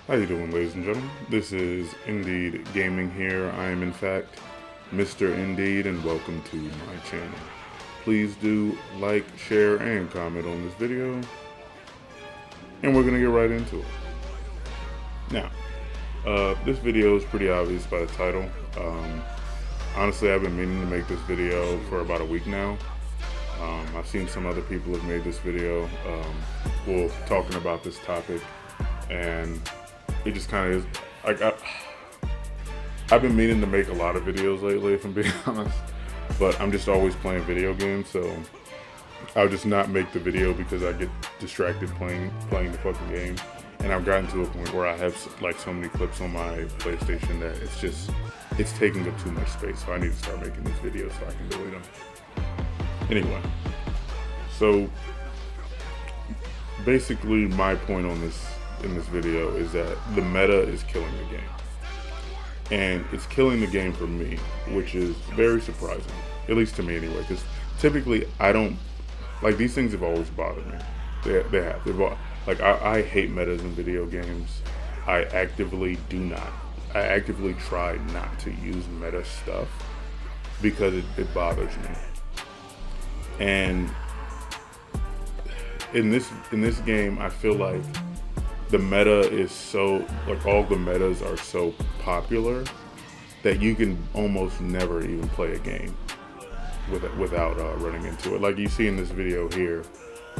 How you doing, ladies and gentlemen? This is Indeed Gaming here. I am in fact Mr. Indeed, and welcome to my channel. Please do like, share, and comment on this video, and we're gonna get right into it. Now, this video is pretty obvious by the title. Honestly, I've been meaning to make this video for about a week now. I've seen some other people have made this video, talking about this topic, and it just kind of is like I've been meaning to make a lot of videos lately, if I'm being honest, but I'm just always playing video games, so I'll just not make the video because I get distracted playing the fucking game. And I've gotten to a point where I have like so many clips on my PlayStation that it's taking up too much space, so I need to start making these videos so I can delete them. Anyway, so basically my point on this in this video is that the meta is killing the game, and it's killing the game for me, which is very surprising, at least to me anyway, because typically I don't like these things. Have always bothered me. I hate metas in video games. I actively try not to use meta stuff because it bothers me. And in this game, I feel like the meta is so, like, all the metas are so popular that you can almost never even play a game without running into it. Like you see in this video here,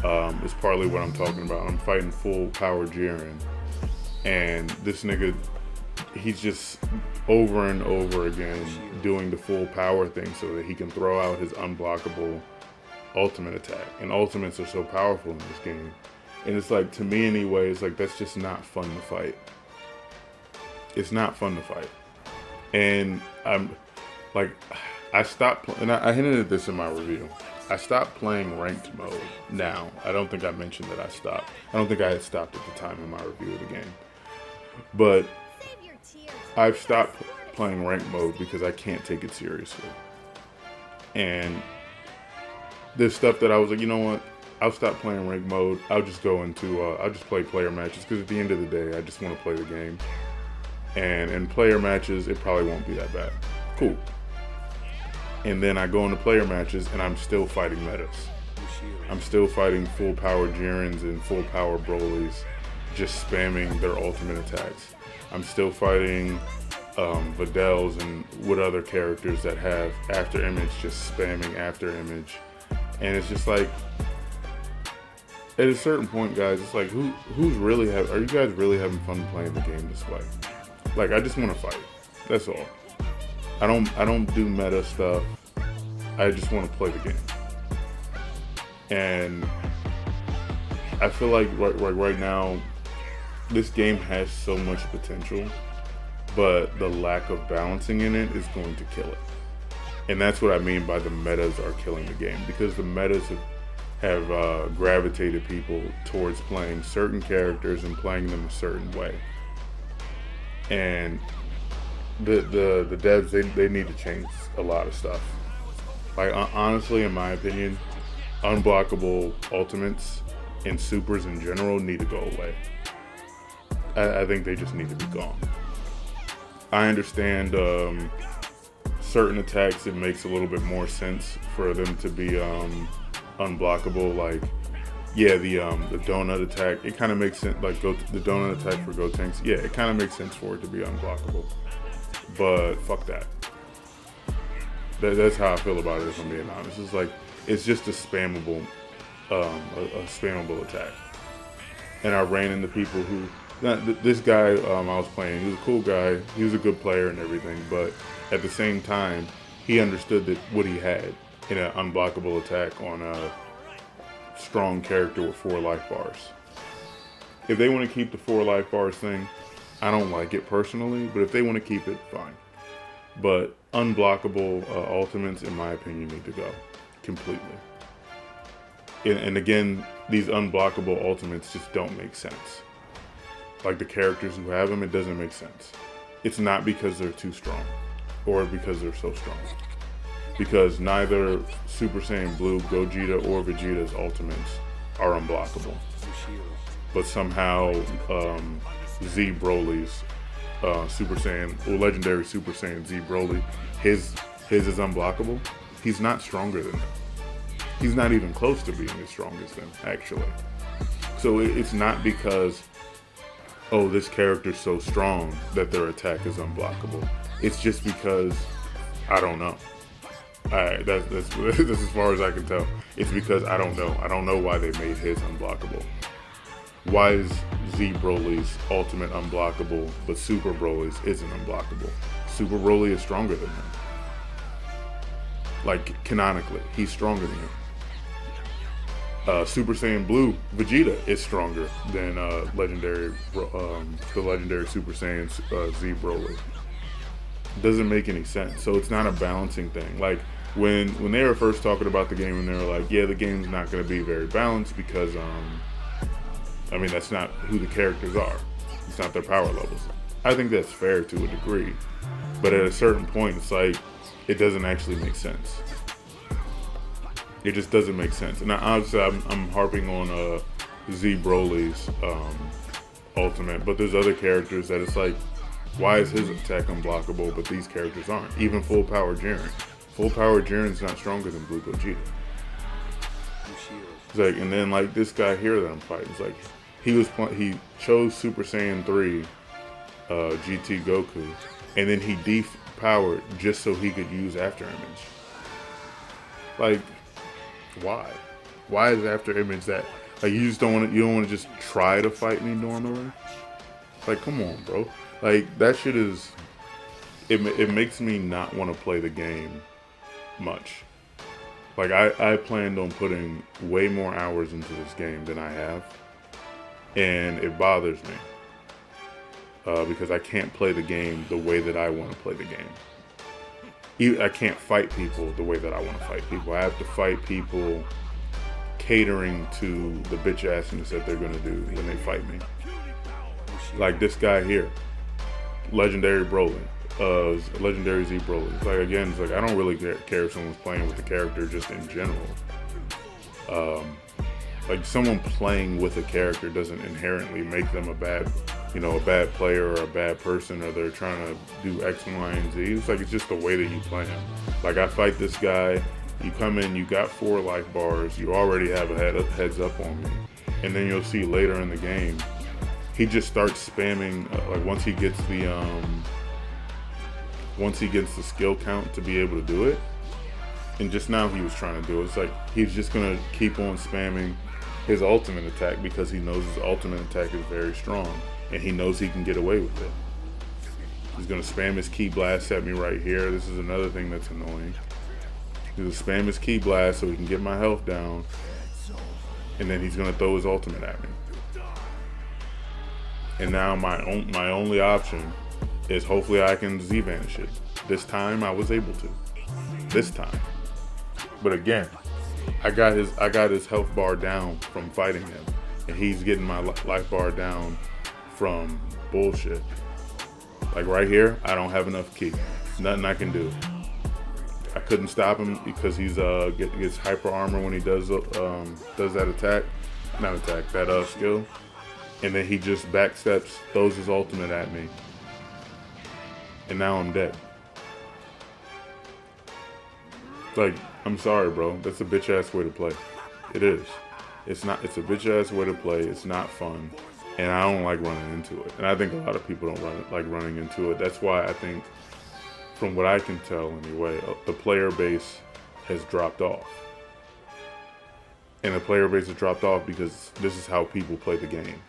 it's partly what I'm talking about. I'm fighting full power Jiren, and this nigga, he's just over and over again doing the full power thing so that he can throw out his unblockable ultimate attack. And ultimates are so powerful in this game. And it's like, to me anyway, it's like, that's just not fun to fight. It's not fun to fight. And I'm like, I stopped, and I hinted at this in my review. I stopped playing ranked mode now. I don't think I mentioned that I stopped. I don't think I had stopped at the time in my review of the game. But I've stopped playing ranked mode because I can't take it seriously. And there's stuff that I was like, you know what? I'll stop playing ranked mode. I'll just go into, I'll just play player matches, because at the end of the day, I just want to play the game. And in player matches, it probably won't be that bad. Cool. And then I go into player matches and I'm still fighting metas. I'm still fighting full power Jirens and full power Brolys, just spamming their ultimate attacks. I'm still fighting Videls and what other characters that have after image, just spamming after image. And it's just like, at a certain point, guys, it's like, are you guys really having fun playing the game this way? Like, I just want to fight. That's all. I don't do meta stuff. I just want to play the game. And I feel like right now, this game has so much potential, but the lack of balancing in it is going to kill it. And that's what I mean by the metas are killing the game, because the metas have gravitated people towards playing certain characters and playing them a certain way. And the devs, they need to change a lot of stuff. Like, honestly, in my opinion, unblockable ultimates and supers in general need to go away. I think they just need to be gone. I understand certain attacks, it makes a little bit more sense for them to be unblockable. Like, yeah, the donut attack, it kind of makes sense. Like, the donut attack for Gotenks, yeah, it kind of makes sense for it to be unblockable. But fuck that. That's how I feel about it, if I'm being honest. It's like, it's just a spammable attack. And I ran into people who, this guy I was playing, he was a cool guy, he was a good player and everything, but at the same time, he understood that what he had in an unblockable attack on a strong character with 4 life bars. If they want to keep the 4 life bars thing, I don't like it personally, but if they want to keep it, fine. But unblockable ultimates, in my opinion, need to go completely. And again, these unblockable ultimates just don't make sense. Like, the characters who have them, it doesn't make sense. It's not because they're too strong or because they're so strong. Because neither Super Saiyan Blue, Gogeta, or Vegeta's ultimates are unblockable. But somehow Z Broly's Super Saiyan, or legendary Super Saiyan Z Broly, his is unblockable. He's not stronger than him. He's not even close to being as strong as them, actually. So it's not because, oh, this character's so strong that their attack is unblockable. It's just because, I don't know. That's as far as I can tell. It's because I don't know. I don't know why they made his unblockable. Why is Z Broly's ultimate unblockable, but Super Broly's isn't unblockable? Super Broly is stronger than him. Like, canonically, he's stronger than him. Super Saiyan Blue Vegeta is stronger than the legendary Super Saiyan Z Broly. Doesn't make any sense. So it's not a balancing thing. Like when they were first talking about the game, and they were like, yeah, the game's not going to be very balanced because I mean, that's not who the characters are. It's not their power levels. I think that's fair to a degree, but at a certain point, it's like it doesn't actually make sense. It just doesn't make sense. And obviously, I'm harping on Z Broly's ultimate, but there's other characters that it's like, why is his attack unblockable, but these characters aren't? Even Full Power Jiren. Full Power Jiren's not stronger than Blue Gogeta. It's like, and then like this guy here that I'm fighting, it's like he chose Super Saiyan 3 GT Goku, and then he depowered just so he could use After Image. Like, why? Why is After Image that? Like, you don't want to just try to fight me normally? Like, come on, bro. Like, that shit is, it makes me not want to play the game much. Like, I planned on putting way more hours into this game than I have, and it bothers me because I can't play the game the way that I want to play the game. I can't fight people the way that I want to fight people. I have to fight people catering to the bitch assness that they're going to do when they fight me. Like this guy here, Legendary Broly, Legendary Z Broly. It's like, again, it's like, I don't really care if someone's playing with the character just in general. Like, someone playing with a character doesn't inherently make them a bad player or a bad person, or they're trying to do X, Y, and Z. It's like, it's just the way that you play him. Like, I fight this guy, you come in, you got 4 life bars, you already have a heads up on me, and then you'll see later in the game, he just starts spamming, like once he gets the skill count to be able to do it, and just now he was trying to do it, it's like he's just gonna keep on spamming his ultimate attack because he knows his ultimate attack is very strong, and he knows he can get away with it. He's gonna spam his Ki Blast at me right here. This is another thing that's annoying. He's gonna spam his Ki Blast so he can get my health down, and then he's gonna throw his ultimate at me. And now my only option is hopefully I can Z-Vanish it. This time I was able to. This time. But again, I got his health bar down from fighting him, and he's getting my life bar down from bullshit. Like right here, I don't have enough ki. Nothing I can do. I couldn't stop him because he's gets hyper armor when he does that attack, not attack, that skill, and then he just backsteps, throws his ultimate at me, and now I'm dead. Like, I'm sorry, bro. That's a bitch ass way to play. It is. It's not. It's a bitch ass way to play. It's not fun, and I don't like running into it. And I think a lot of people don't like running into it. That's why I think, from what I can tell anyway, the player base has dropped off. And the player base has dropped off because this is how people play the game.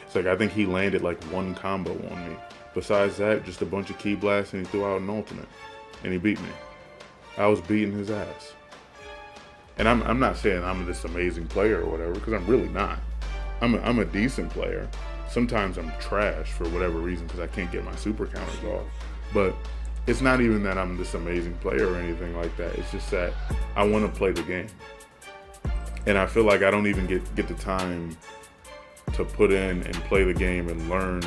It's like, I think he landed like 1 combo on me. Besides that, just a bunch of Ki Blasts, and he threw out an ultimate, and he beat me. I was beating his ass. And I'm not saying I'm this amazing player or whatever, because I'm really not. I'm a decent player. Sometimes I'm trash for whatever reason because I can't get my super counters off. But it's not even that I'm this amazing player or anything like that. It's just that I want to play the game. And I feel like I don't even get the time to put in and play the game and learn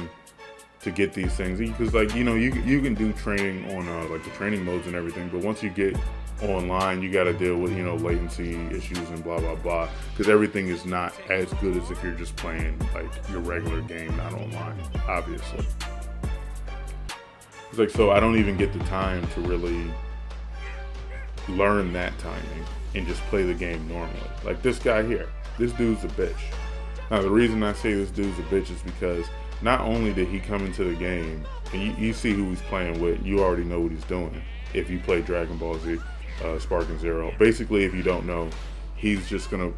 to get these things. Because, like, you know, you can do training on like the training modes and everything, but once you get online, you got to deal with, you know, latency issues and blah blah blah, because everything is not as good as if you're just playing like your regular game, not online. obviously. It's like, so I don't even get the time to really learn that timing and just play the game normally. Like this guy here, this dude's a bitch. Now the reason I say this dude's a bitch is because not only did he come into the game, and you see who he's playing with, you already know what he's doing. If you play Dragon Ball Z, Sparking Zero, basically if you don't know, he's just gonna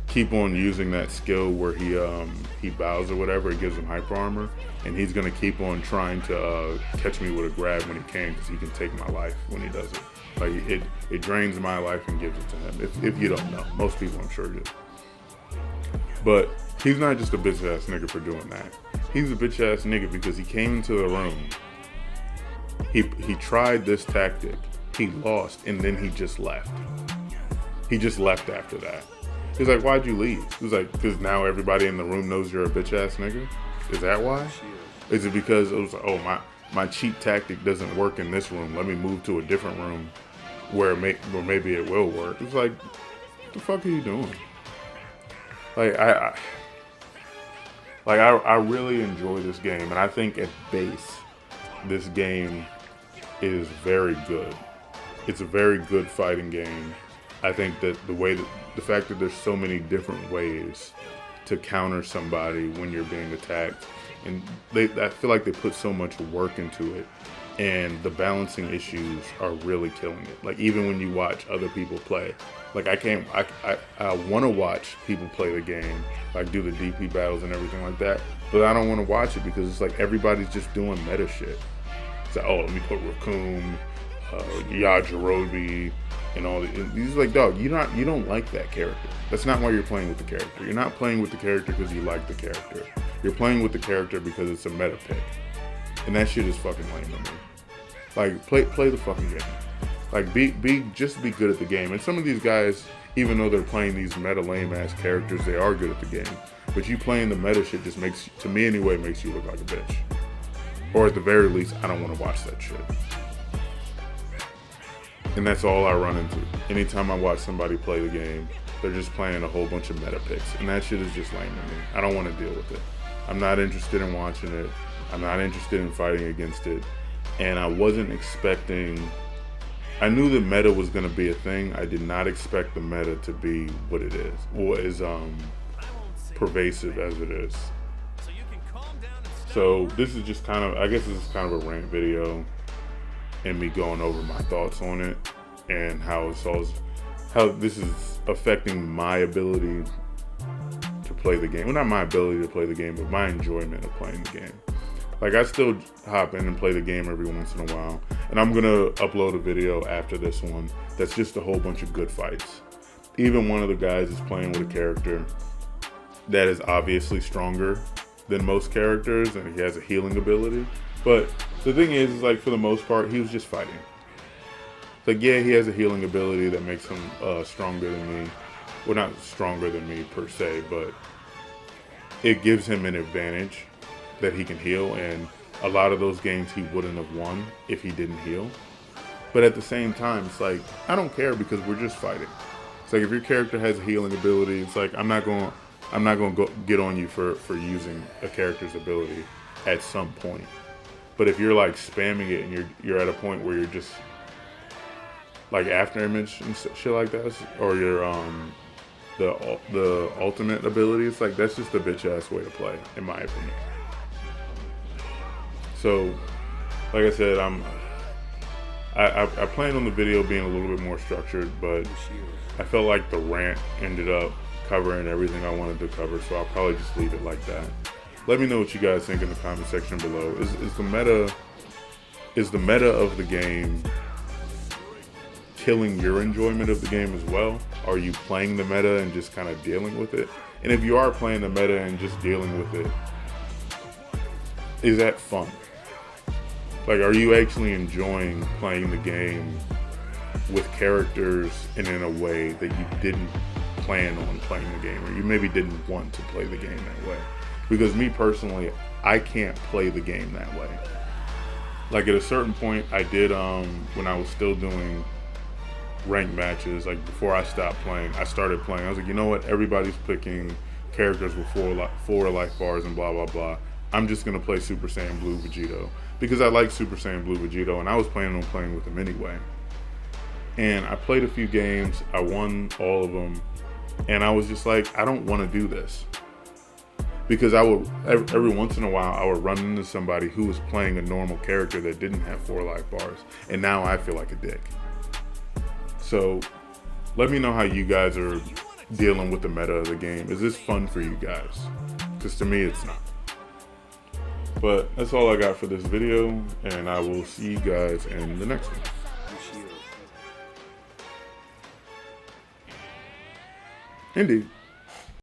keep on using that skill where he bows or whatever, it gives him hyper armor, and he's gonna keep on trying to catch me with a grab when he can, because he can take my life when he does it. Like it drains my life and gives it to him. If you don't know, most people I'm sure do. But he's not just a bitch ass nigga for doing that. He's a bitch ass nigga because he came into the room. He tried this tactic, he lost, and then he just left. He just left after that. He's like, why'd you leave? He was like, because now everybody in the room knows you're a bitch ass nigga? Is that why? Is it because it was like, oh, my cheat tactic doesn't work in this room, let me move to a different room where maybe it will work? It's like, what the fuck are you doing? Like, I really enjoy this game, and I think at base, this game is very good. It's a very good fighting game. I think that the fact that there's so many different ways to counter somebody when you're being attacked, and I feel like they put so much work into it, and the balancing issues are really killing it. Like even when you watch other people play, like I want to watch people play the game, like do the DP battles and everything like that, but I don't want to watch it because it's like everybody's just doing meta shit. It's like, oh, let me put Raccoon, Yajirobe, and all that. He's like, dog, you don't like that character. That's not why you're playing with the character. You're not playing with the character because you like the character. You're playing with the character because it's a meta pick. And that shit is fucking lame to me. Like, play the fucking game. Like, just be good at the game. And some of these guys, even though they're playing these meta lame ass characters, they are good at the game. But you playing the meta shit just makes, to me anyway, makes you look like a bitch. Or at the very least, I don't want to watch that shit. And that's all I run into. Anytime I watch somebody play the game, they're just playing a whole bunch of meta picks. And that shit is just lame to me. I don't want to deal with it. I'm not interested in watching it. I'm not interested in fighting against it. And I wasn't expecting... I knew the meta was going to be a thing. I did not expect the meta to be what it is. Or as pervasive as it is. So this is just kind of... I guess this is kind of a rant video. And me going over my thoughts on it. And how this is affecting my ability to play the game. Well, not my ability to play the game, but my enjoyment of playing the game. Like, I still hop in and play the game every once in a while. And I'm going to upload a video after this one that's just a whole bunch of good fights. Even one of the guys is playing with a character that is obviously stronger than most characters, and he has a healing ability. But the thing is like, for the most part, he was just fighting. Like, yeah, he has a healing ability that makes him stronger than me. Well, not stronger than me per se, but it gives him an advantage that he can heal, and a lot of those games he wouldn't have won if he didn't heal. But at the same time, it's like, I don't care because we're just fighting. It's like, if your character has a healing ability, it's like, I'm not going to get on you for using a character's ability at some point. But if you're like spamming it and you're at a point where you're just like after image and shit like that, or your the ultimate ability, it's like, that's just a bitch ass way to play, in my opinion. So, like I said, I planned on the video being a little bit more structured, but I felt like the rant ended up covering everything I wanted to cover, so I'll probably just leave it like that. Let me know what you guys think in the comment section below. Is the meta of the game killing your enjoyment of the game as well? Are you playing the meta and just kind of dealing with it? And if you are playing the meta and just dealing with it, is that fun? Like, are you actually enjoying playing the game with characters and in a way that you didn't plan on playing the game, or you maybe didn't want to play the game that way? Because me personally, I can't play the game that way. Like, at a certain point, I did, when I was still doing ranked matches, like before I stopped playing, I started playing. I was like, you know what? Everybody's picking characters with four life bars and blah, blah, blah. I'm just going to play Super Saiyan Blue Vegito because I like Super Saiyan Blue Vegito, and I was planning on playing with him anyway. And I played a few games, I won all of them, and I was just like, I don't want to do this. Because I would, every once in a while, I would run into somebody who was playing a normal character that didn't have 4 life bars, and now I feel like a dick. So, let me know how you guys are dealing with the meta of the game. Is this fun for you guys? Because to me, it's not. But that's all I got for this video, and I will see you guys in the next one. Indeed.